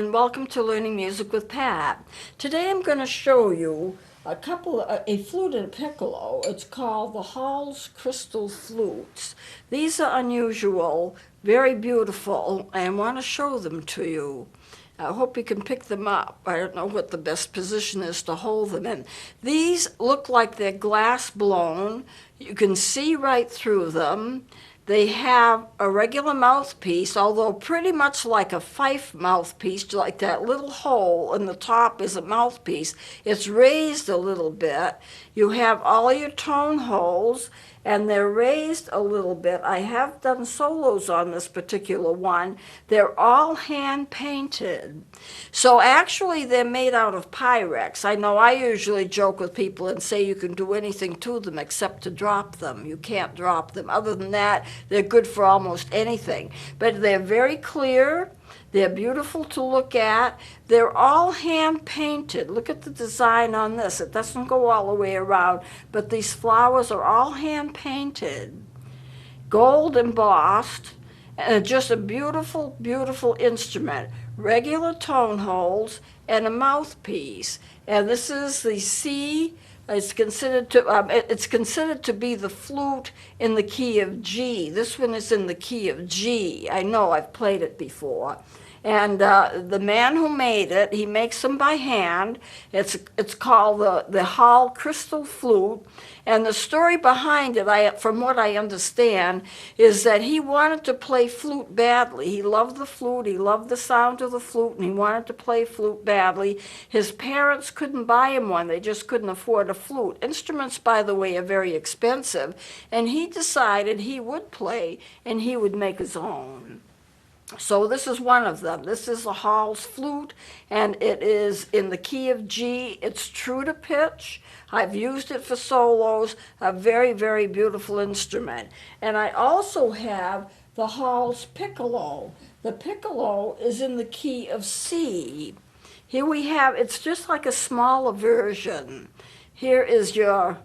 and welcome to Learning Music with Pat. Today I'm going to show you a flute and a piccolo. It's called the Hall's Crystal Flutes. These are unusual, very beautiful, and I want to show them to you. I hope you can pick them up. I don't know what the best position is to hold them in. These look like they're glass blown. You can see right through them. They have a regular mouthpiece, although pretty much like a fife mouthpiece, like that little hole in the top is a mouthpiece. It's raised a little bit. You have all your tone holes, and they're raised a little bit. I have done solos on this particular one. They're all hand painted. So actually they're made out of Pyrex. I know I usually joke with people and say you can do anything to them except to drop them. You can't drop them. Other than that, they're good for almost anything. But they're very clear. They're beautiful to look at. They're all hand painted. Look at the design on this. It doesn't go all the way around, but these flowers are all hand painted, gold embossed, and just a beautiful, beautiful instrument. Regular tone holes and a mouthpiece. And this is the C. It's considered to be the flute in the key of G. This one is in the key of G. I know, I've played it before. And the man who made it, he makes them by hand. It's called the Hall Crystal Flute. And the story behind it, from what I understand, is that he wanted to play flute badly. He loved the flute, he loved the sound of the flute, and he wanted to play flute badly. His parents couldn't buy him one. They just couldn't afford a flute. Instruments, by the way, are very expensive. And he decided he would play, and he would make his own. So this is one of them. This is the Hall's flute, and it is in the key of G. It's true to pitch. I've used it for solos. A very, very beautiful instrument. And I also have the Hall's piccolo. The piccolo is in the key of C. Here we have, it's just like a smaller version. Here is your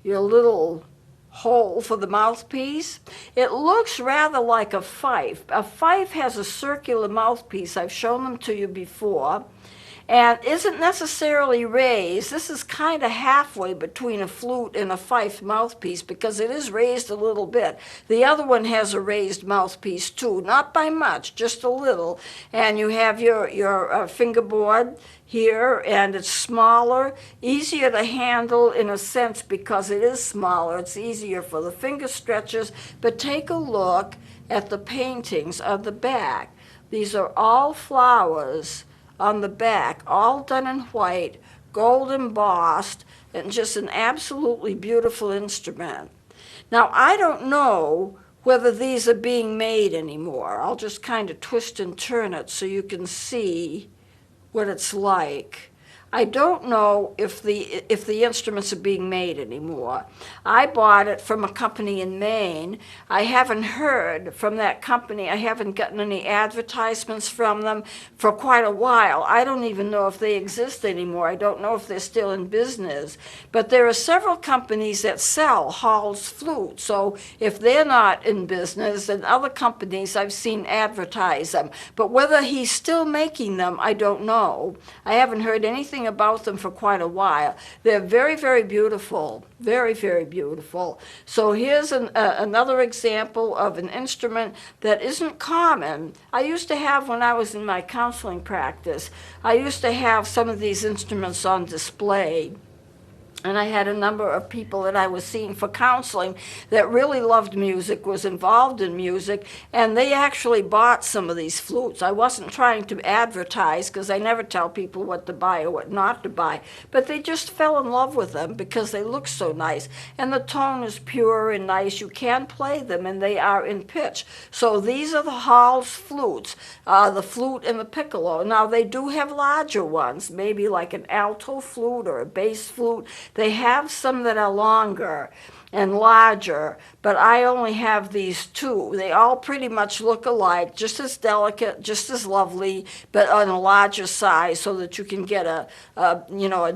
little hole for the mouthpiece. It looks rather like a fife. A fife has a circular mouthpiece. I've shown them to you before, and isn't necessarily raised. This is kind of halfway between a flute and a fife mouthpiece because it is raised a little bit. The other one has a raised mouthpiece too, not by much, just a little. And you have your fingerboard here, and it's smaller, easier to handle in a sense because it is smaller. It's easier for the finger stretchers. But take a look at the paintings on the back. These are all flowers on the back, all done in white, gold embossed, and just an absolutely beautiful instrument. Now, I don't know whether these are being made anymore. I'll just kind of twist and turn it so you can see what it's like. I don't know if the instruments are being made anymore. I bought it from a company in Maine. I haven't heard from that company. I haven't gotten any advertisements from them for quite a while. I don't even know if they exist anymore. I don't know if they're still in business. But there are several companies that sell Hall's flute. So if they're not in business, then other companies I've seen advertise them. But whether he's still making them, I don't know. I haven't heard anything about them for quite a while. They're very, very beautiful, very, very beautiful. So here's another example of an instrument that isn't common. I used to have, when I was in my counseling practice, I used to have some of these instruments on display. And I had a number of people that I was seeing for counseling that really loved music, was involved in music, and they actually bought some of these flutes. I wasn't trying to advertise because I never tell people what to buy or what not to buy, but they just fell in love with them because they look so nice. And the tone is pure and nice. You can play them, and they are in pitch. So these are the Hall's flutes, the flute and the piccolo. Now, they do have larger ones, maybe like an alto flute or a bass flute. They have some that are longer. and larger, but I only have these two. They all pretty much look alike, just as delicate, just as lovely, but on a larger size so that you can get a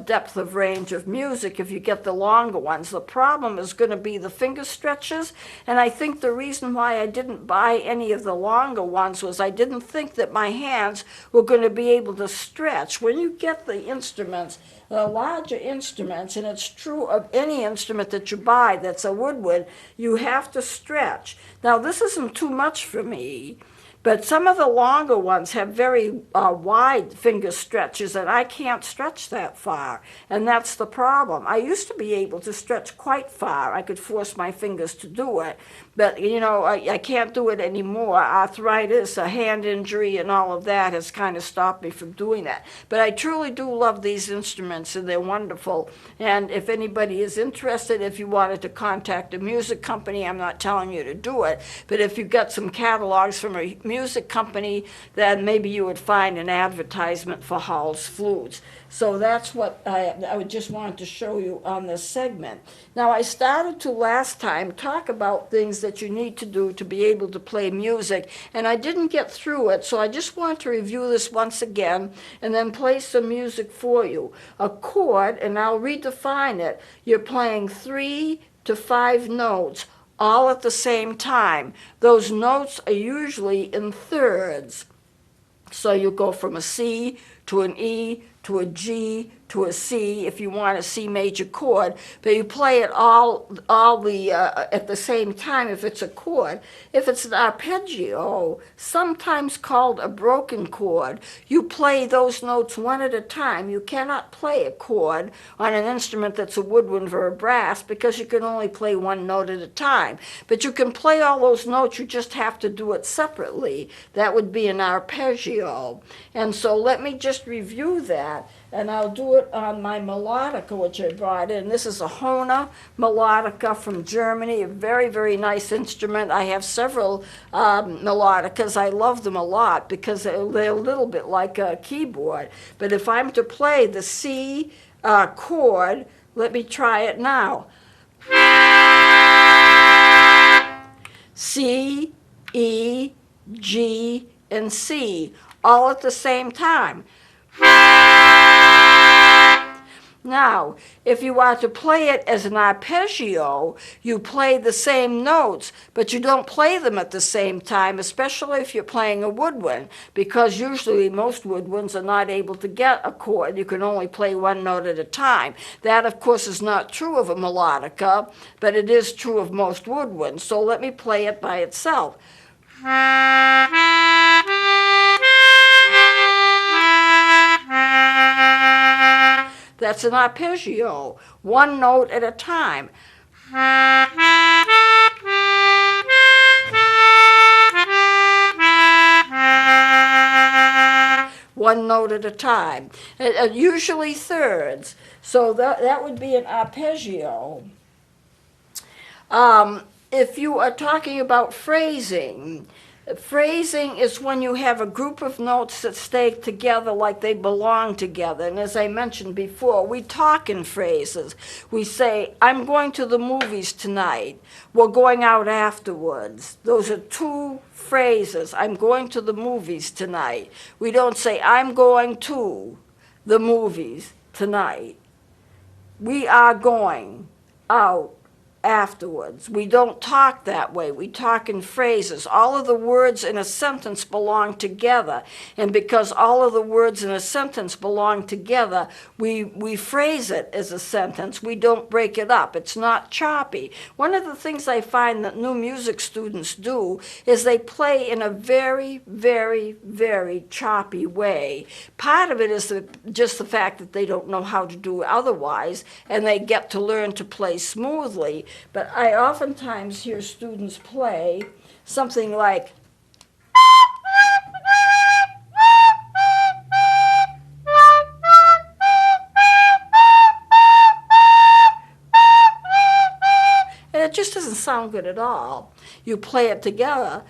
depth of range of music if you get the longer ones. The problem is going to be the finger stretches, and I think the reason why I didn't buy any of the longer ones was I didn't think that my hands were going to be able to stretch. When you get the instruments, the larger instruments, and it's true of any instrument that you buy that's a woodwind, you have to stretch. Now, this isn't too much for me, but some of the longer ones have very wide finger stretches, and I can't stretch that far, and that's the problem. I used to be able to stretch quite far. I could force my fingers to do it, but, I can't do it anymore. Arthritis, a hand injury, and all of that has kind of stopped me from doing that. But I truly do love these instruments, and they're wonderful. And if anybody is interested, if you wanted to contact a music company, I'm not telling you to do it, but if you got some catalogs from a music company, then maybe you would find an advertisement for Hall's flutes. So that's what I just wanted to show you on this segment. Now, I started to last time talk about things that you need to do to be able to play music, and I didn't get through it, so I just want to review this once again and then play some music for you. A chord, and I'll redefine it, you're playing 3 to 5 notes all at the same time. Those notes are usually in thirds. So you go from a C to an E to a G to a C if you want a C major chord, but you play it all at the same time if it's a chord. If it's an arpeggio, sometimes called a broken chord, you play those notes one at a time. You cannot play a chord on an instrument that's a woodwind or a brass because you can only play one note at a time. But you can play all those notes, you just have to do it separately. That would be an arpeggio. And so let me just review that, and I'll do it on my melodica, which I brought in. This is a Hona melodica from Germany, a very, very nice instrument. I have several melodicas. I love them a lot because they're a little bit like a keyboard. But if I'm to play the C chord, let me try it now. C, E, G, and C, all at the same time. Now, if you are to play it as an arpeggio, you play the same notes, but you don't play them at the same time, especially if you're playing a woodwind, because usually most woodwinds are not able to get a chord. You can only play one note at a time. That, of course, is not true of a melodica, but it is true of most woodwinds. So let me play it by itself. That's an arpeggio, one note at a time. One note at a time, usually thirds. So that would be an arpeggio. If you are talking about phrasing, phrasing is when you have a group of notes that stay together like they belong together. And as I mentioned before, we talk in phrases. We say, I'm going to the movies tonight. We're going out afterwards. Those are two phrases. I'm going to the movies tonight. We don't say, I'm going to the movies tonight. We are going out afterwards. We don't talk that way. We talk in phrases. All of the words in a sentence belong together. And because all of the words in a sentence belong together, we phrase it as a sentence. We don't break it up. It's not choppy. One of the things I find that new music students do is they play in a very, very, very choppy way. Part of it is just the fact that they don't know how to do it otherwise, and they get to learn to play smoothly. But I oftentimes hear students play something like, and it just doesn't sound good at all. You play it together.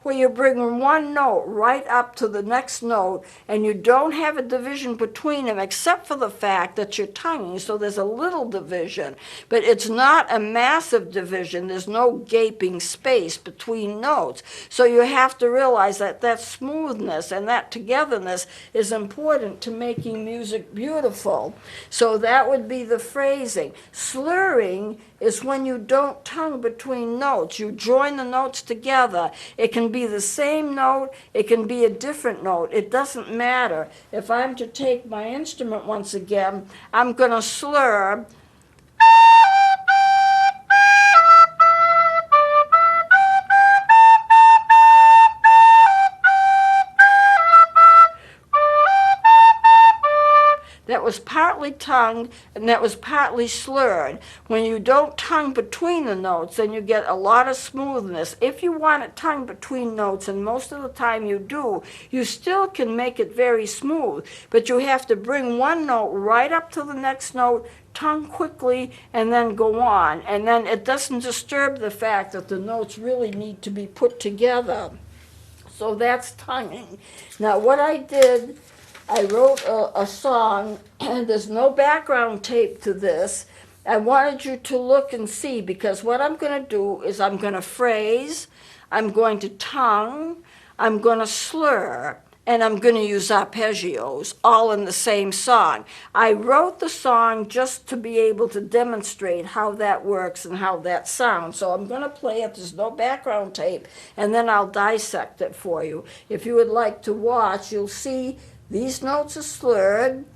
Where you bring one note right up to the next note, and you don't have a division between them except for the fact that you're tonguing, so there's a little division, but it's not a massive division. There's no gaping space between notes. So you have to realize that that smoothness and that togetherness is important to making music beautiful. So that would be the phrasing. Slurring is when you don't tongue between notes. You join the notes together. It can be the same note, it can be a different note. It doesn't matter. If I'm to take my instrument once again, I'm going to slur. That was partly tongued and that was partly slurred. When you don't tongue between the notes, then you get a lot of smoothness. If you want it tongued between notes, and most of the time you do, you still can make it very smooth, but you have to bring one note right up to the next note, tongue quickly, and then go on. And then it doesn't disturb the fact that the notes really need to be put together. So that's tonguing. Now what I did, I wrote a song, and there's no background tape to this. I wanted you to look and see, because what I'm going to do is I'm going to phrase, I'm going to tongue, I'm going to slur, and I'm going to use arpeggios, all in the same song. I wrote the song just to be able to demonstrate how that works and how that sounds. So I'm going to play it. There's no background tape, and then I'll dissect it for you. If you would like to watch, you'll see these notes are slurred,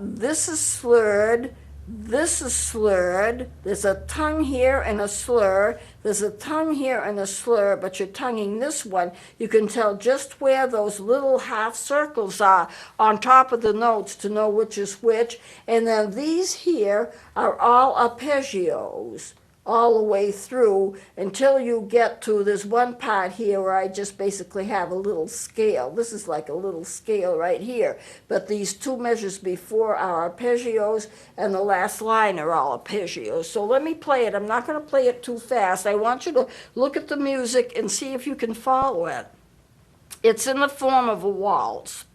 this is slurred, this is slurred, there's a tongue here and a slur, there's a tongue here and a slur, but you're tonguing this one. You can tell just where those little half circles are on top of the notes to know which is which, and then these here are all arpeggios all the way through until you get to this one part here where I just basically have a little scale. This is like a little scale right here, but these two measures before are arpeggios and the last line are all arpeggios. So let me play it. I'm not going to play it too fast. I want you to look at the music and see if you can follow it. It's in the form of a waltz.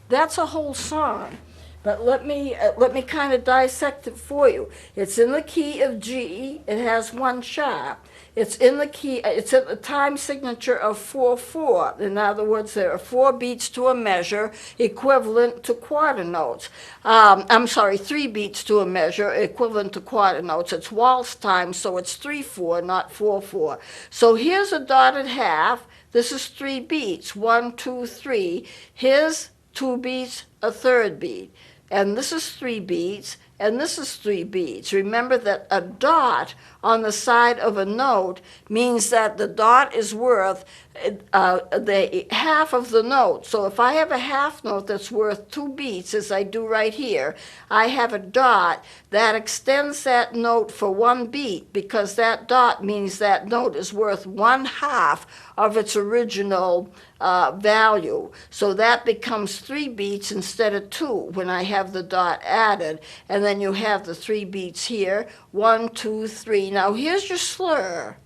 That's a whole song, but let me kind of dissect it for you. It's in the key of G. It has one sharp. It's in the key. It's at the time signature of 4/4. In other words, there are 4 beats to a measure equivalent to quarter notes. I'm sorry, 3 beats to a measure equivalent to quarter notes. It's waltz time, so it's 3/4, not 4/4. So here's a dotted half. This is 3 beats. 1, 2, 3. Here's 2 beats, a third beat. And this is 3 beats, and this is 3 beats. Remember that a dot on the side of a note means that the dot is worth the half of the note. So if I have a half note that's worth 2 beats, as I do right here, I have a dot that extends that note for 1 beat, because that dot means that note is worth 1/2 of its original value. So that becomes 3 beats instead of 2 when I have the dot added. And then you have the 3 beats here, 1, 2, 3. Now here's your slur.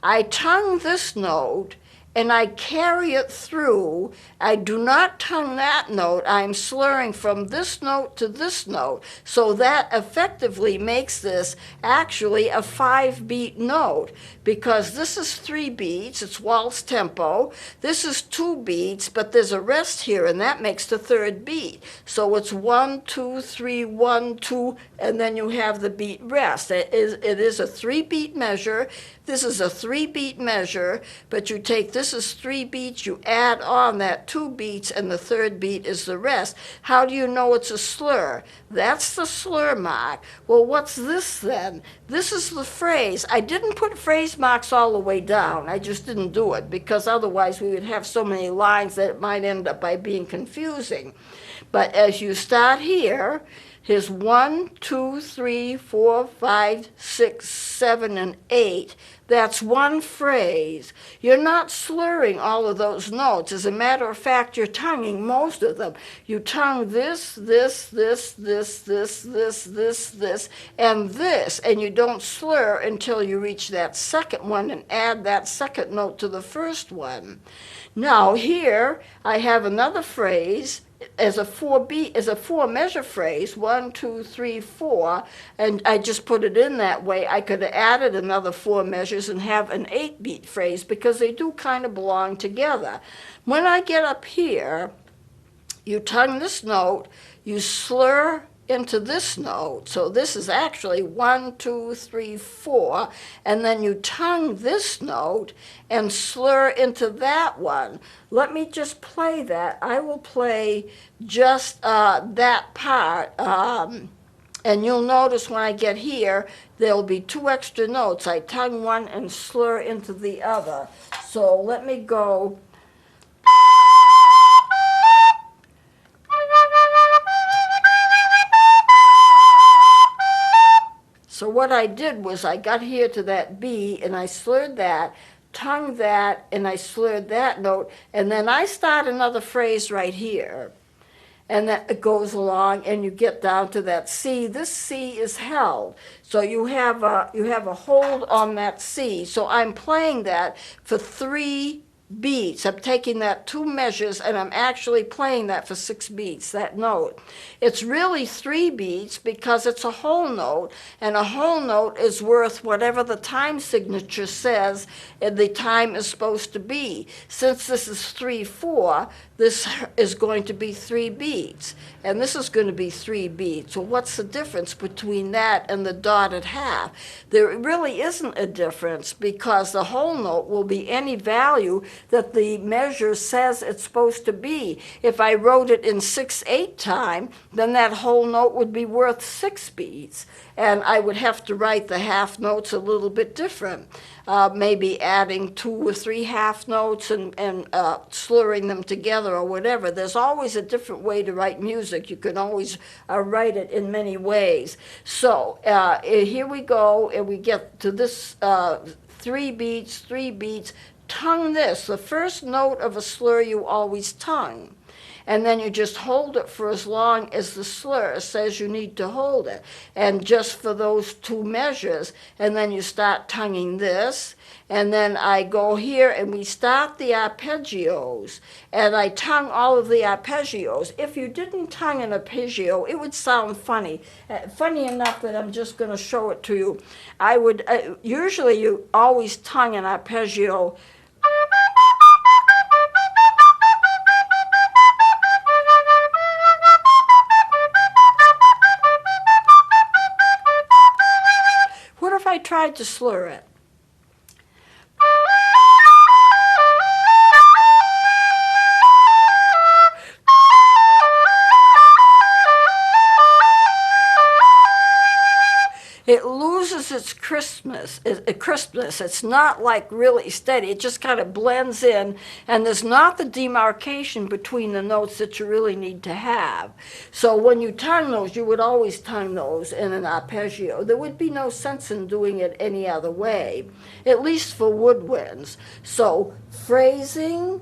I tongue this note and I carry it through. I do not tongue that note. I'm slurring from this note to this note. So that effectively makes this actually a 5-beat note, because this is 3 beats, it's waltz tempo. This is 2 beats, but there's a rest here, and that makes the 3rd beat. So it's 1, 2, 3, 1, 2, and then you have the beat rest. It is a 3-beat measure. This is a 3-beat measure, but you take this this is 3 beats, you add on that 2 beats, and the third beat is the rest. How do you know it's a slur? That's the slur mark. Well, what's this then? This is the phrase. I didn't put phrase marks all the way down. I just didn't do it because otherwise we would have so many lines that it might end up by being confusing. But as you start here, here's 1, 2, 3, 4, 5, 6, 7, and 8. That's one phrase. You're not slurring all of those notes. As a matter of fact, you're tonguing most of them. You tongue this, this, this, this, this, this, this, and this, and you don't slur until you reach that second one and add that second note to the first one. Now here I have another phrase as a 4-measure phrase, 1, 2, 3, 4, and I just put it in that way. I could have added another 4 measures and have an 8-beat phrase because they do kind of belong together. When I get up here, you tongue this note, you slur into this note. So this is actually 1, 2, 3, 4, and then you tongue this note and slur into that one. Let me just play that. I will play just that part, and you'll notice when I get here, there'll be 2 extra notes. I tongue one and slur into the other. So let me go. So what I did was I got here to that B and I slurred that, tongued that, and I slurred that note, and then I start another phrase right here. And that it goes along and you get down to that C. This C is held. So you have a hold on that C. So I'm playing that for 3 beats. I'm taking that 2 measures and I'm actually playing that for 6 beats, that note. It's really 3 beats because it's a whole note, and a whole note is worth whatever the time signature says the time is supposed to be. Since this is 3/4, this is going to be 3 beats, and this is going to be 3 beats. Well, what's the difference between that and the dotted half? There really isn't a difference because the whole note will be any value that the measure says it's supposed to be. If I wrote it in 6/8 time, then that whole note would be worth 6 beats, and I would have to write the half notes a little bit different, maybe adding 2 or 3 half notes and slurring them together or whatever. There's always a different way to write music. You can always write it in many ways. So here we go, and we get to this 3 beats, 3 beats. Tongue this. The first note of a slur you always tongue. And then you just hold it for as long as the slur says you need to hold it. And just for those 2 measures. And then you start tonguing this. And then I go here and we start the arpeggios. And I tongue all of the arpeggios. If you didn't tongue an arpeggio, it would sound funny. Funny enough that I'm just going to show it to you. I would, usually you always tongue an arpeggio. What if I tried to slur it? It loses its crispness. It's not like really steady. It just kind of blends in, and there's not the demarcation between the notes that you really need to have. So when you tongue those, you would always tongue those in an arpeggio. There would be no sense in doing it any other way, at least for woodwinds. So phrasing,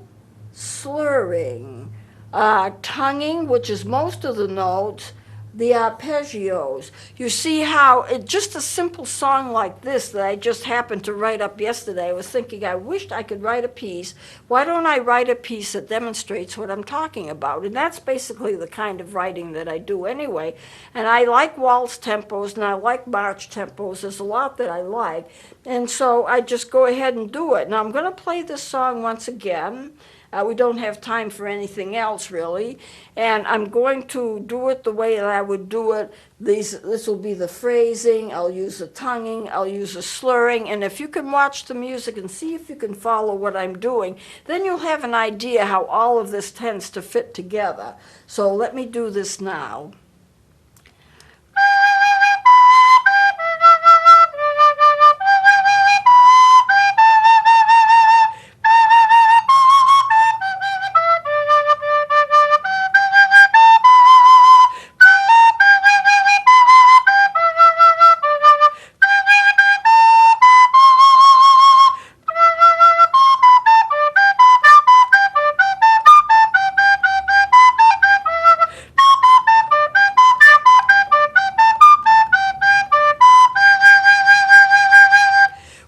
slurring, tonguing, which is most of the notes, the arpeggios. You see how just a simple song like this that I just happened to write up yesterday, I was thinking I wished I could write a piece. Why don't I write a piece that demonstrates what I'm talking about? And that's basically the kind of writing that I do anyway. And I like waltz tempos and I like march tempos. There's a lot that I like. And so I just go ahead and do it. Now I'm going to play this song once again. We don't have time for anything else, really. And I'm going to do it the way that I would do it. This will be the phrasing, I'll use the tonguing, I'll use the slurring, and if you can watch the music and see if you can follow what I'm doing, then you'll have an idea how all of this tends to fit together. So let me do this now.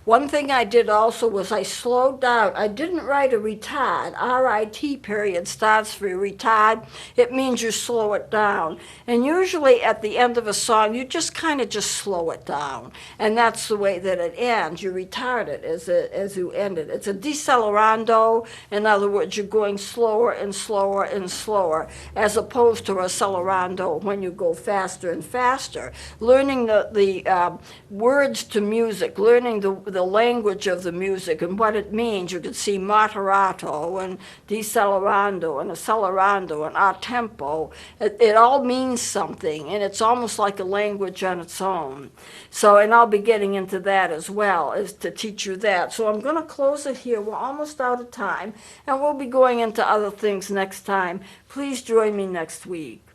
One thing I did also was I slowed down. I didn't write a retard. R-I-T period starts for retard. It means you slow it down. And usually at the end of a song, you just kind of just slow it down. And that's the way that it ends. You retard it as you end it. It's a decelerando. In other words, you're going slower and slower and slower, as opposed to a accelerando when you go faster and faster. Learning the words to music, learning the language of the music and what it means. You could see moderato and decelerando and accelerando and a tempo. It all means something, and it's almost like a language on its own. So, and I'll be getting into that as well, is to teach you that. So I'm going to close it here. We're almost out of time, and we'll be going into other things next time. Please join me next week.